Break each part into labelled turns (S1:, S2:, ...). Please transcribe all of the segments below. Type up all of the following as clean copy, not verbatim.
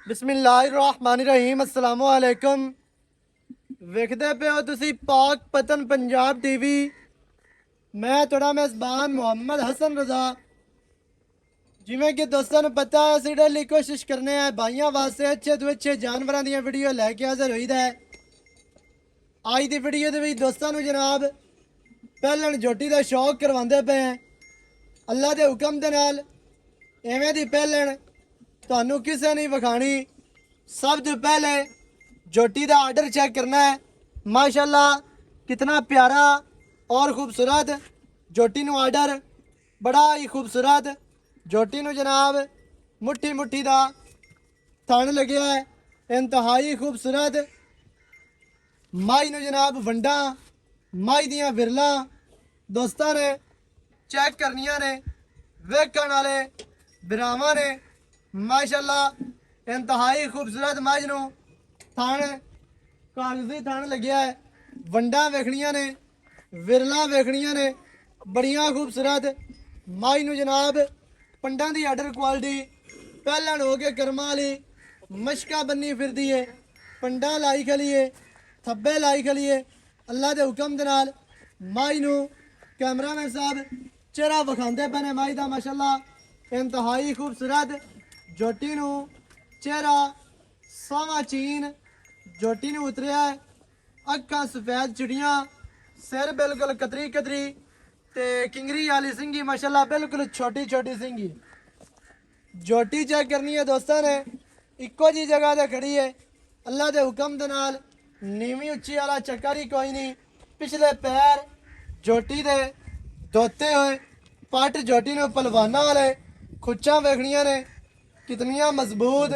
S1: बिस्मिल्लाहिर्रहमानिर्रहीम अस्सलामु अलैकुम। वेखदे पे हो तुसी पाक पतन पंजाब टीवी। मैं थोड़ा मेज़बान मोहम्मद हसन रज़ा। जिमें कि दोस्तों ਨੂੰ पता है ਅਸੀਂ डेली कोशिश करने हैं भाइयों वास्ते अच्छे तो अच्छे जानवरों दी वीडियो लैके हाज़र होईदा है। आज दी वीडियो दे विच दोस्तों ਨੂੰ जनाब पहलन झोटी दा शौक करवांदे पे हैं। अल्लाह दे हुक्म दे नाल एवें दी पहलन ਤੁਹਾਨੂੰ ਕਿਸੇ नहीं विखानी। सब तो पहले झोटी का आर्डर चेक करना है। माशाल्लाह कितना प्यारा और खूबसूरत झोटी नू आर्डर, बड़ा ही खूबसूरत झोटी नू जनाब मुट्ठी मुट्ठी का थन लग्या है, इंतहाई खूबसूरत। माई नू जनाब वंडा माई दियां विरला दोस्तां ने चेक करनियां ने, वेखण वाले बिरावां ने माशाल्लाह इंतहाई खूबसूरत मज नू थन कागजी थन लग्या है। वंडा वेखनियां ने, विरला वेखनियां ने, बड़ियां खूबसूरत माई नू जनाब पंडा दी आर्डर क्वालिटी पहलन हो के कर्मा वाली मशका बन्नी फिरदी है। पंडा लाई खलीए, थब्बे लाई खलीए। अल्लाह दे हुक्म दे नाल माई नू कैमरामैन साहब चेहरा विखांदे पे ने माई दा। माशाल्लाह इंतहाई खूबसूरत झोटी नू चेहरा सावा चीन झोटी ने उतरिया है। अखा सफेद चिड़ियाँ, सिर बिल्कुल कतरी कतरी ते किंगरी वाली सिंगी माशाल्लाह बिल्कुल छोटी छोटी सिंगी। झोटी चेक करनी है दोस्तों ने, इको जी जगह ते खड़ी है। अल्लाह के हुक्म दे नाल नीवी उच्ची वाला चक्कर ही कोई नहीं। पिछले पैर झोटी दे धोते हुए, पट झोटी ने पलवाना वाले, खुच्चा वेखनिया ने कितनियां मजबूत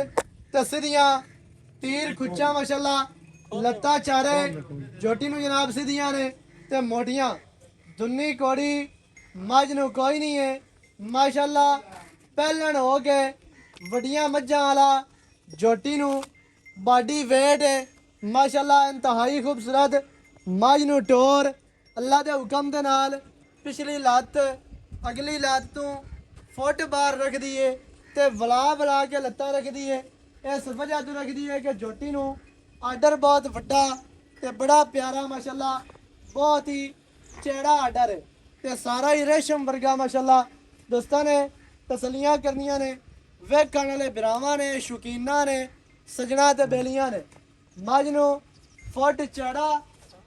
S1: ते सीधियां, तीर खुच्चा माशाल्लाह। लत्ता चारे झोटी नू जनाब सीधियां ने ते मोटियां। दुन्नी कोड़ी मज नू कोई नहीं है माशाल्लाह। पहलन हो के वड्डियां मज्जां वाला झोटी नू बॉडी वेट है माशाल्लाह इंतहाई खूबसूरत। मज नू टोर अल्लाह दे हुक्म दे नाल पिछली लत्त अगली लत्त तू फुट बार रख दी है ते वला वला के लत्तां रख दी है। इस वजह तो रख दी है कि झोटी नू आर्डर बहुत वड्डा ते बड़ा प्यारा माशाल्लाह, बहुत ही चेड़ा आर्डर है ते सारा ही रेशम वर्गा माशाल्लाह। दोस्तों ने तसलियां करनियां ने, वेखण वाले बिरावां ने, शौकीनां ने, सजना ते बेलियां ने। मज नू फुट चढ़ा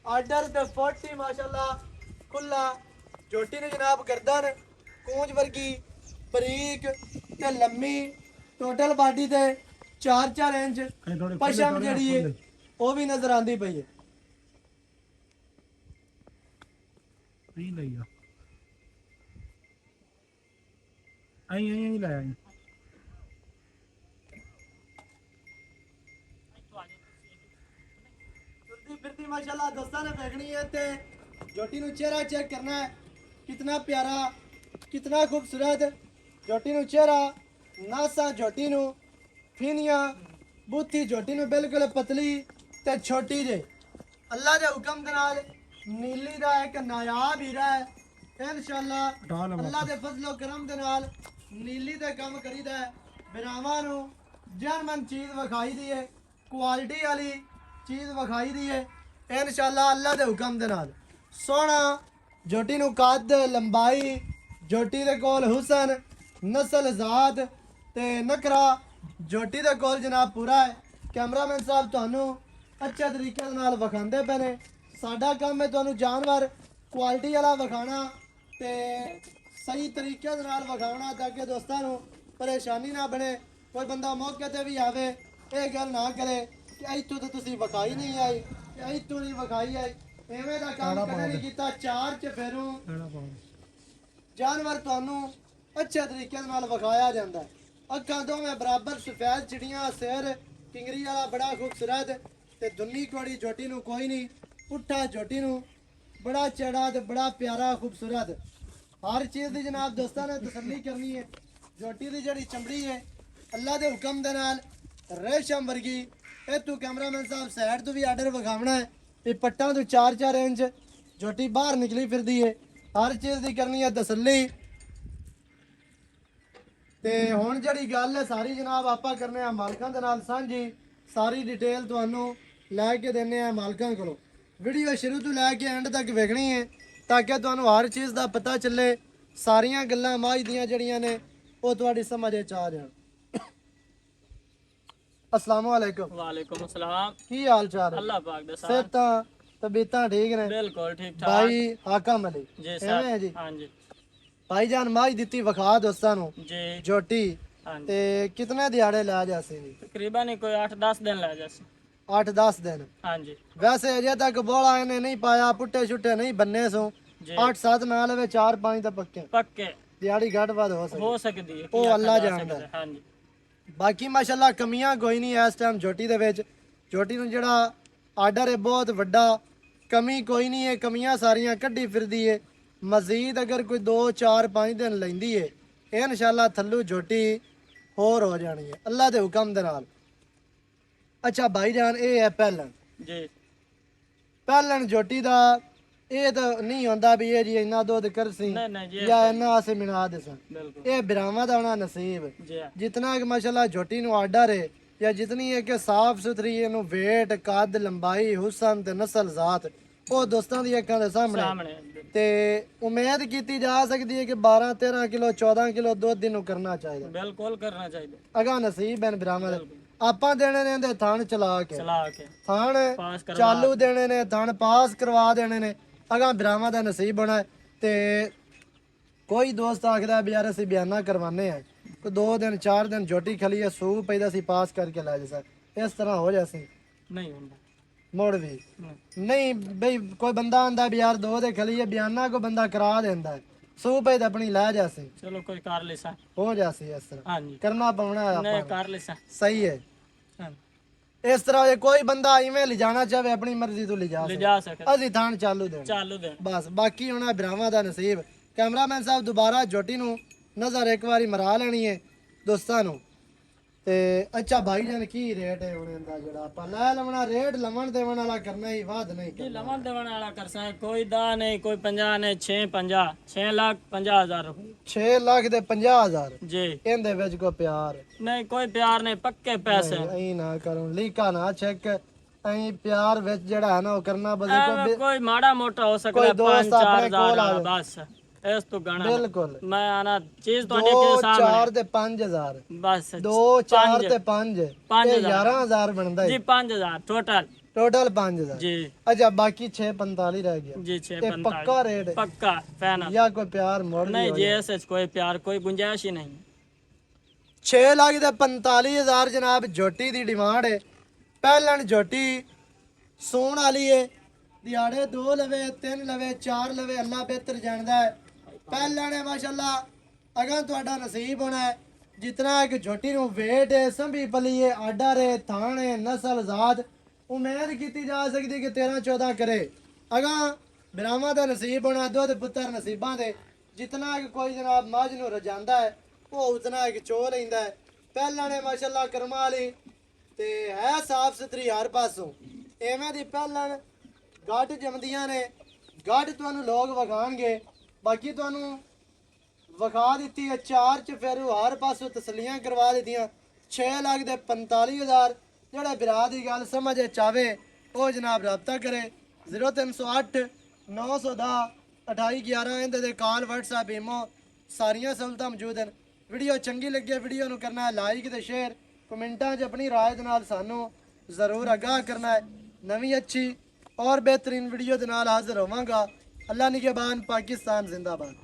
S1: आर्डर ते फुट ही माशाल्लाह खुला। झोटी ने जनाब गर्दन कूंज वर्गी बरीक ते लम्मी, टोटल बॉडी ते 4-4 इंच पशम जड़ी है वो भी नजर आती पई है। फिरती माशाल्लाह दोस्तों ने फेंकनी है ते झोटी नू चेहरा चेक करना है। कितना प्यारा, कितना खूबसूरत झोटी नू चेहरा, नासा झोटी नू फिनिया, बूथी झोटी नू बिल्कुल पतली ते छोटी जे। अल्लाह दे हुक्म दे नाल नीली दा एक नायाब हीरा है इंशाल्लाह। अल्लाह दे फजलो करम दे नाल नीली दे काम करीदा है। बिरावां नू जर्मन चीज़ विखाई दी है, क्वालिटी वाली चीज़ विखाई दी है इंशाल्लाह अल्लाह दे हुक्म दे नाल। सोहना झोटी नू कद लंबाई, झोटी दे कोल हुसन नस्ल जात ते नखरा झोटी दे कोल जनाब पूरा है। कैमरामैन साहब तुहानू अच्छे तरीके नाल विखांदे पे ने। साडा काम है तुहानू जानवर क्वालिटी वाला विखाना ते सही तरीके नाल विखाना ताकि दोस्तां नू परेशानी ना बने। कोई बंदा मौके ते भी आवे ये गल ना करे कि इत्थों तो तुसी विखाई नहीं आई, इत्थों नहीं विखाई आई। एवें दा काम कदे नहीं कीता। चार च फेरू जानवर तुहानू अच्छे तरीके नाल विखाया जांदा है। अखा दोवें बराबर सफेद चिड़ियाँ, सिर किंगरी वाला बड़ा खूबसूरत ते दुन्नी कोड़ी झोटी नू कोई नहीं। पुट्ठा झोटी नू बड़ा चढ़ा ते बड़ा प्यारा खूबसूरत। हर चीज़ की जनाब दोस्तों ने तसल्ली करनी है। झोटी की जड़ी चमड़ी है अल्लाह के हुक्म दे नाल रेशम वर्गी। इतू कैमरामैन साहब साइड तो भी आर्डर विखावना है। ये पट्टा तो 4-4 इंच झोटी बाहर निकली फिरदी है। हर चीज़ की करनी है तसल्ली। ਤੇ ਹੁਣ ਜਿਹੜੀ ਗੱਲ ਹੈ ਸਾਰੀ ਜਨਾਬ ਆਪਾਂ ਕਰਨੇ ਆ ਮਾਲਕਾਂ ਦੇ ਨਾਲ ਸਾਂਝੀ। ਸਾਰੀ ਡਿਟੇਲ ਤੁਹਾਨੂੰ ਲੈ ਕੇ ਦਿੰਨੇ ਆ ਮਾਲਕਾਂ ਕੋਲੋਂ। ਵੀਡੀਓ ਸ਼ੁਰੂ ਤੋਂ ਲੈ ਕੇ ਐਂਡ ਤੱਕ ਵੇਖਣੀ ਹੈ ਤਾਂ ਕਿ ਤੁਹਾਨੂੰ ਹਰ ਚੀਜ਼ ਦਾ ਪਤਾ ਚੱਲੇ। ਸਾਰੀਆਂ ਗੱਲਾਂ ਮਾਝ ਦੀਆਂ ਜਿਹੜੀਆਂ ਨੇ ਉਹ ਤੁਹਾਡੀ ਸਮਝ ਵਿੱਚ ਆ ਜਾਣ। अस्सलाम वालेकुम।
S2: वालेकुम अस्सलाम।
S1: की हाल चाल है?
S2: अल्लाह पाक दे साथ।
S1: सेहत तबीयतां ठीक ने?
S2: बिल्कुल ठीक ठाक।
S1: भाई हाकम अली
S2: जी
S1: एवें
S2: सर।
S1: है जी।
S2: हां जी
S1: भाईजान माਝ ਦਿੱਤੀ ਵਿਖਾ ਦੋਸਤਾਂ ਨੂੰ
S2: जी।
S1: ਝੋਟੀ
S2: हां जी
S1: ਤੇ ਕਿਤਨੇ ਦਿਹਾੜੇ ਲਾ ਜਾਸੀ ਜੀ?
S2: तकरीबन ही कोई 8-10 दिन लग जासे।
S1: 8-10 ਦਿਨ।
S2: हां जी
S1: ਵੈਸੇ ਅਜੇ ਤੱਕ ਬੋਲਾ ਇਹਨੇ ਨਹੀਂ ਪਾਇਆ, ਪੁੱਟੇ ਛੁੱਟੇ ਨਹੀਂ ਬੰਨੇ ਸੋ।
S2: जी
S1: 8-7 ਨਾਲ ਲਵੇ 4-5 ਤਾਂ ਪੱਕੇ
S2: पक्के
S1: ਦਿਹਾੜੀ ਘੱਟ ਵੱਧ ਹੋ ਸਕਦੀ।
S2: हो सकदी है।
S1: ओ अल्लाह जानदा है।
S2: हां जी
S1: ਬਾਕੀ ਮਾਸ਼ਾਅੱਲਾ ਕਮੀਆਂ ਕੋਈ ਨਹੀਂ ਇਸ ਟਾਈਮ ਝੋਟੀ ਦੇ ਵਿੱਚ। ਝੋਟੀ ਨੂੰ ਜਿਹੜਾ ਆਰਡਰ ਹੈ ਬਹੁਤ ਵੱਡਾ, ਕਮੀ ਕੋਈ ਨਹੀਂ ਹੈ, ਕਮੀਆਂ ਸਾਰੀਆਂ ਕੱਢੀ ਫਿਰਦੀ ਹੈ। ਮਜ਼ੀਦ ਅਗਰ ਕੋਈ 2-4-5 ਦਿਨ ਲੈਂਦੀ ਹੈ ਇਹ ਇਨਸ਼ਾਅੱਲਾ ਥੱਲੂ ਝੋਟੀ ਹੋਰ ਹੋ ਜਾਣੀ ਹੈ ਅੱਲਾ ਦੇ ਹੁਕਮ ਦੇ ਨਾਲ। ਅੱਛਾ ਭਾਈ ਜਾਨ ਇਹ ਹੈ ਪਹਿਲਣ।
S2: जी
S1: ਪਹਿਲਣ ਝੋਟੀ ਦਾ ਇਹ ਤਾਂ ਨਹੀਂ ਹੁੰਦਾ ਵੀ ਇਹ ਜੀ ਇੰਨਾ ਦੁੱਧ ਕਰਸੀ
S2: नहीं नहीं जी
S1: ਜਾਂ ਇੰਨਾ ਅਸੀਂ ਮਿਣਾ ਦੇਸਾਂ।
S2: बिल्कुल
S1: ਇਹ ਬਿਰਾਵਾਂ ਦਾ ਹੋਣਾ ਨਸੀਬ।
S2: जी हाँ।
S1: जितना कि माशाल्लाह झोटी नु आर्डर है या जितनी है कि साफ सुथरी है वेट कद लंबाई हुसन ते नस्ल जात ਉਹ ਦੋਸਤਾਂ ਦੀ ਅੱਖਾਂ ਦੇ ਸਾਹਮਣੇ
S2: सामने
S1: ਤੇ ਉਮੀਦ ਕੀਤੀ ਜਾ ਸਕਦੀ ਹੈ ਕਿ 12-13 ਕਿਲੋ 14 ਕਿਲੋ ਦੁੱਧ ਨੂੰ ਕਰਨਾ ਚਾਹੀਦਾ।
S2: बिल्कुल करना चाहिए।
S1: ਅਗਾ ਨਸੀਬ ਬਨ ਬਰਾਮਦ ਆਪਾਂ ਦੇਣੇ ਨੇ ਇਹਦੇ ਥਣ ਚਲਾ ਕੇ
S2: चला के
S1: ਥਣ
S2: पास करवा
S1: ਚਾਲੂ ਦੇਣੇ ਨੇ, ਥਣ ਪਾਸ ਕਰਵਾ ਦੇਣੇ ਨੇ। ਅਗਾ ਬਰਾਮਦ ਦਾ ਨਸੀਬ ਹੋਣਾ ਹੈ। ਤੇ ਕੋਈ ਦੋਸਤ ਆਖਦਾ ਵੀ ਯਾਰ ਅਸੀਂ ਬਿਆਨਾ ਕਰਵਾਨੇ ਆ ਕੋਈ 2 ਦਿਨ 4 ਦਿਨ ਝੋਟੀ ਖਲੀ ਹੈ ਸੂ ਪੈਦਾ ਸੀ ਪਾਸ ਕਰਕੇ ਲੈ ਜਾ ਇਸ ਤਰ੍ਹਾਂ ਹੋ ਜਾਸੀ
S2: नहीं होता।
S1: ਮੁੜ ਵੀ ਨਹੀਂ ਬਈ ਕੋਈ ਬੰਦਾ ਆਂਦਾ ਵੀ ਯਾਰ 2 ਦੇ ਖਲੀ ਹੈ ਬਿਆਨਾ ਕੋਈ ਬੰਦਾ ਕਰਾ ਦਿੰਦਾ ਹੈ ਸੂ ਪੈਦਾ ਆਪਣੀ ਲੈ ਜਾਸੀ
S2: चलो कोई कर ले सा।
S1: ਹੋ ਜਾਸੀ ਇਸ ਤਰ੍ਹਾਂ
S2: हां जी
S1: ਕਰਨਾ ਪਉਣਾ ਹੈ
S2: नहीं
S1: ਆਪਾਂ
S2: कर ले सा।
S1: ਸਹੀ ਹੈ।
S2: हां
S1: ਇਸ ਤਰ੍ਹਾਂ ਜੇ ਕੋਈ ਬੰਦਾ ਇਵੇਂ ਲਿਜਾਣਾ ਚਾਹੇ ਆਪਣੀ ਮਰਜ਼ੀ ਤੋਂ ਲਿਜਾ
S2: ले
S1: ਸਕਦਾ।
S2: जा सके।
S1: ਅਸੀਂ ਥਾਣ ਚਾਲੂ ਦੇਣਾ
S2: चालू दे
S1: ਬਸ ਬਾਕੀ ਹੋਣਾ ਬਰਾਵਾਂ ਦਾ ਨਸੀਬ। ਕੈਮਰਾਮੈਨ ਸਾਹਿਬ ਦੁਬਾਰਾ ਝੋਟੀ ਨੂੰ ਨਜ਼ਰ ਇੱਕ ਵਾਰੀ ਮਰਾ ਲੈਣੀ ਹੈ ਦੋਸਤਾਂ ਨੂੰ। ਤੇ ਅੱਛਾ ਭਾਈ ਜਾਨ ਕੀ ਰੇਟ ਹੈ ਹੁਣ ਇਹਦਾ ਜਿਹੜਾ ਆਪਾਂ ਲੈ ਲਵਣਾ ਰੇਟ ਲਵਣ ਦੇਵਣ ਵਾਲਾ ਕਰਨਾ ਹੀ ਵੱਧ ਨਹੀਂ
S2: जी
S1: ਕਰਨਾ।
S2: लवन देवन वाला कर सा कोई दा नहीं कोई 50 नहीं 6,50,000 रुपए
S1: 6 ਲੱਖ ਦੇ 50,000
S2: जी।
S1: ਇਹਦੇ ਵਿੱਚ ਕੋ ਪਿਆਰ
S2: नहीं कोई प्यार नहीं पक्के पैसे।
S1: ਐਂ ਨਾ ਕਰੋ ਲੀਕਾ ਨਾ ਚੈੱਕ ਐਂ ਪਿਆਰ ਵਿੱਚ ਜਿਹੜਾ ਹੈ ਨਾ ਉਹ ਕਰਨਾ ਬਸ
S2: ਐਵੇਂ ਕੋਈ ਮਾੜਾ ਮੋਟਾ ਹੋ ਸਕਦਾ
S1: ਕੋਈ ਦੋਸਤ
S2: 5-4
S1: ਆਪਣੇ ਕੋਲ
S2: ਹਜ਼ਾਰ
S1: ਆ
S2: ਬਸ ਇਸ ਤੋਂ ਗਣਾ
S1: ਬਿਲਕੁਲ
S2: ਮੈਂ ਆਣਾ ਚੀਜ਼ ਤੁਹਾਡੇ
S1: 2
S2: ਕੇ ਸਾਹਮਣੇ
S1: 4 ਤੇ 5000
S2: ਬਸ
S1: 2 4 ਤੇ 5
S2: ਪੰਜ
S1: 11000 ਬਣਦਾ
S2: ਜੀ
S1: ਹੈ
S2: 5000 ਟੋਟਲ
S1: ਟੋਟਲ 5000
S2: ਜੀ
S1: ਅੱਛਾ ਬਾਕੀ 645 ਰਹਿ ਗਿਆ
S2: ਜੀ
S1: ਇਹ
S2: 645
S1: ਪੱਕਾ ਰੇਟ ਹੈ
S2: ਪੱਕਾ ਫਾਈਨਲ
S1: ਜਾਂ ਕੋਈ ਪਿਆਰ ਮੋੜ
S2: ਨਹੀਂ ਜੀ ਐਸੇ ਕੋਈ ਪਿਆਰ ਕੋਈ ਗੁੰਜਾਇਸ਼ ਹੀ ਨਹੀਂ।
S1: 6 ਲੱਖ ਦੇ 45000 ਜਨਾਬ ਝੋਟੀ ਦੀ ਡਿਮਾਂਡ ਹੈ। ਪਹਿਲਣ ਝੋਟੀ ਸੋਣ ਵਾਲੀ ਹੈ ਦਿਹਾੜੇ 2 ਲਵੇ 3 ਲਵੇ 4 ਲਵੇ ਅੱਲਾ ਬਿਹਤਰ ਜਾਣਦਾ ਹੈ। ਪਹਿਲਣ ਹੈ ਮਾਸ਼ਾਅੱਲਾ ਅਗਾਂ ਤੁਹਾਡਾ ਨਸੀਬ ਹੋਣਾ ਹੈ ਜਿਤਨਾ ਇੱਕ ਝੋਟੀ ਨੂੰ ਵੇਟ ਹੈ ਸੰਭੀ ਪਲੀ ਹੈ ਆਰਡਰ ਹੈ ਥਾਣ ਹੈ ਨਸਲ ਜ਼ਾਤ ਉਮੀਦ ਕੀਤੀ ਜਾ ਸਕਦੀ ਕਿ 13-14 ਕਰੇ। ਅਗਾਂ ਬਰਾਵਾਂ ਦਾ ਨਸੀਬ ਹੋਣਾ ਦੁੱਧ ਪੁੱਤਰ ਨਸੀਬਾਂ ਦੇ ਜਿਤਨਾ ਕਿ ਕੋਈ ਜਨਾਬ ਮੱਝ ਨੂੰ ਰਜਾਂਦਾ ਹੈ ਉਹ ਉਤਨਾ ਇੱਕ ਚੋ ਲੈਂਦਾ ਹੈ। ਪਹਿਲਾਂ ਨੇ ਮਾਸ਼ਾਅੱਲਾ ਕਰਮਾਂ ਵਾਲੀ ਤੇ ਹੈ ਸਾਫ ਸੁਥਰੀ ਹਰ ਪਾਸੋਂ ਐਵੇਂ ਦੀ ਪਹਿਲਣ ਗੱਡ ਜੰਮਦੀਆਂ ਨੇ ਗੱਡ ਤੁਹਾਨੂੰ ਲੋਕ ਵਿਖਾਣਗੇ। ਬਾਕੀ ਤੁਹਾਨੂੰ ਵਿਖਾ ਦਿੱਤੀ ਹੈ 4 ਚ ਫਿਰ ਉਹ ਹਰ ਪਾਸੋਂ ਤਸਲੀਆਂ ਕਰਵਾ ਦਿੱਤੀਆਂ 6 ਲੱਖ ਦੇ 45000 ਜਿਹੜੇ ਬਿਰਾ ਦੀ ਗੱਲ ਸਮਝ ਚਾਵੇ ਉਹ ਜਨਾਬ ਰਾਬਤਾ ਕਰੇ 0308 910 2811 ਇਹਦੇ ਦੇ ਕਾਲ WhatsApp ਈਮੋ ਸਾਰੀਆਂ ਸਹੂਲਤਾਂ ਮੌਜੂਦ ਹਨ। ਵੀਡੀਓ ਚੰਗੀ ਲੱਗੇ ਵੀਡੀਓ ਨੂੰ ਕਰਨਾ ਹੈ ਲਾਈਕ ਤੇ ਸ਼ੇਅਰ ਕਮੈਂਟਾਂ 'ਚ ਆਪਣੀ ਰਾਏ ਦੇ ਨਾਲ ਸਾਨੂੰ ਜ਼ਰੂਰ ਆਗਾਹ ਕਰਨਾ ਹੈ। ਨਵੀਂ ਅੱਛੀ और बेहतरीन वीडियो के नाल हाजिर होवांगा। अल्लाह निगहबान पाकिस्तान जिंदाबाद।